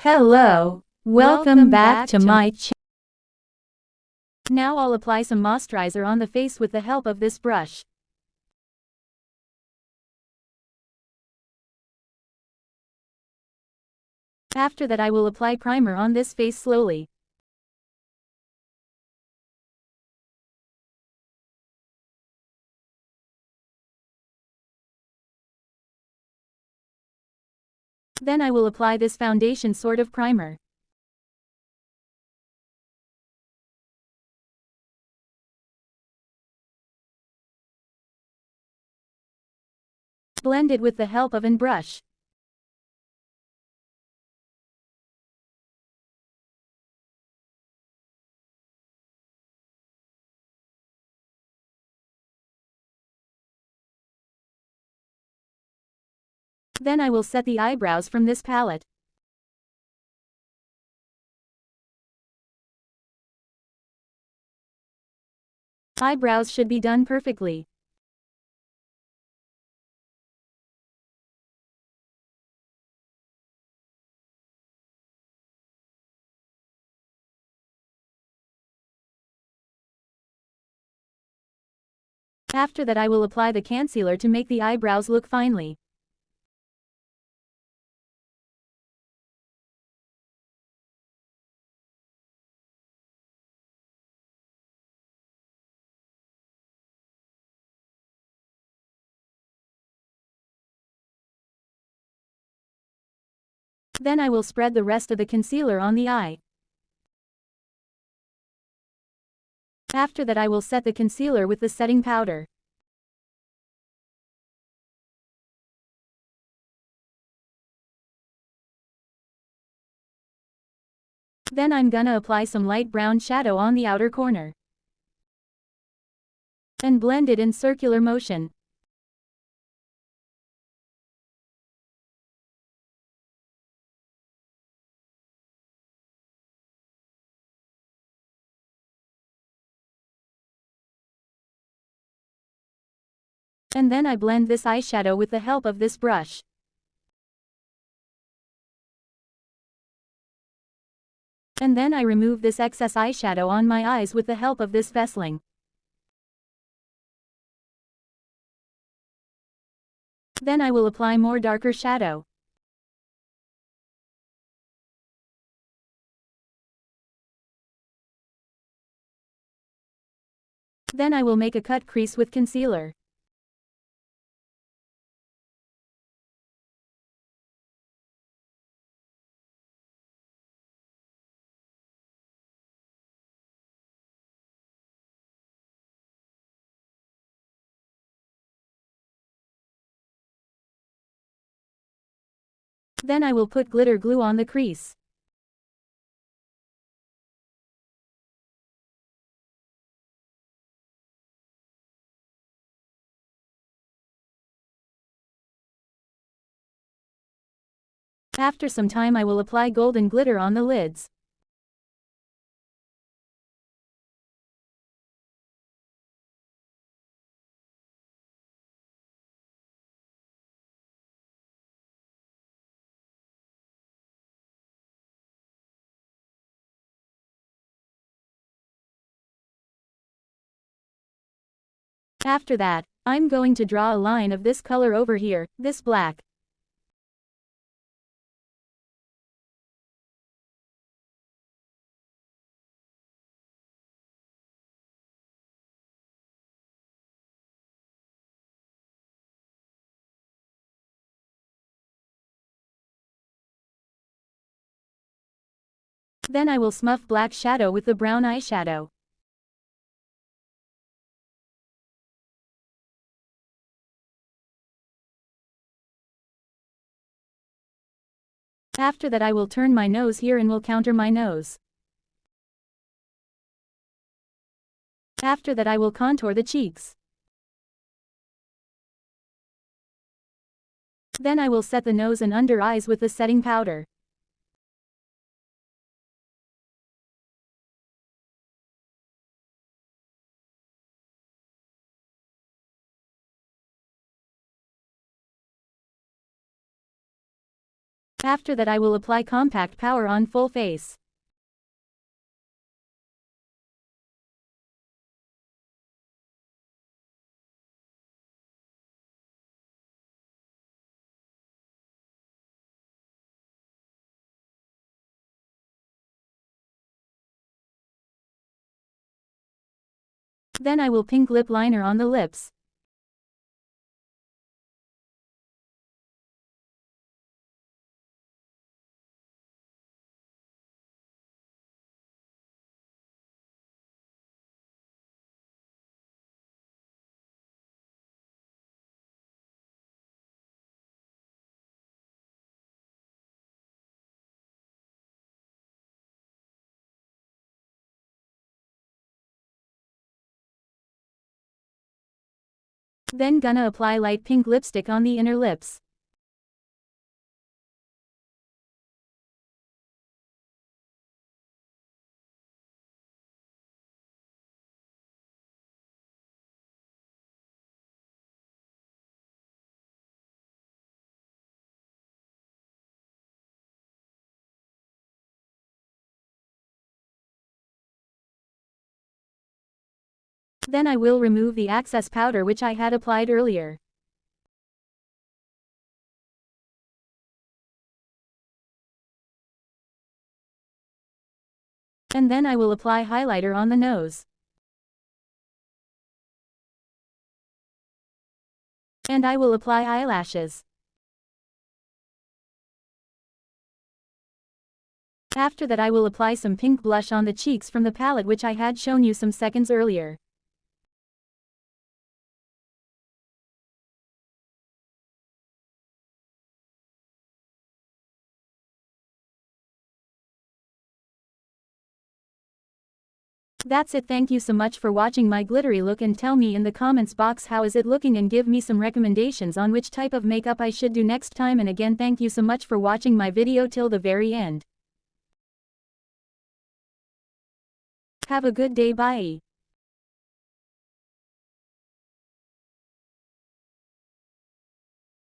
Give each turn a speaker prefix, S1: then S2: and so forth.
S1: Hello, welcome back to my channel.
S2: Now I'll apply some moisturizer on the face with the help of this brush. After that I will apply primer on this face slowly. Then I will apply this foundation sort of primer. Blend it with the help of an brush. Then I will set the eyebrows from this palette. Eyebrows should be done perfectly. After that I will apply the concealer to make the eyebrows look finely. Then I will spread the rest of the concealer on the eye. After that I will set the concealer with the setting powder. Then I'm gonna apply some light brown shadow on the outer corner. And blend it in circular motion. And then I blend this eyeshadow with the help of this brush. And then I remove this excess eyeshadow on my eyes with the help of this Vaseline. Then I will apply more darker shadow. Then I will make a cut crease with concealer. Then I will put glitter glue on the crease. After some time I will apply golden glitter on the lids. After that, I'm going to draw a line of this color over here, this black. Then I will smudge black shadow with the brown eyeshadow. After that I will turn my nose here and will counter my nose. After that I will contour the cheeks. Then I will set the nose and under eyes with the setting powder. After that I will apply compact powder on full face. Then I will pink lip liner on the lips. Then gonna apply light pink lipstick on the inner lips. Then I will remove the excess powder which I had applied earlier. And then I will apply highlighter on the nose. And I will apply eyelashes. After that I will apply some pink blush on the cheeks from the palette which I had shown you some seconds earlier. That's it. Thank you so much for watching my glittery look, and tell me in the comments box how is it looking, and give me some recommendations on which type of makeup I should do next time. And again, thank you so much for watching my video till the very end. Have a good day. Bye.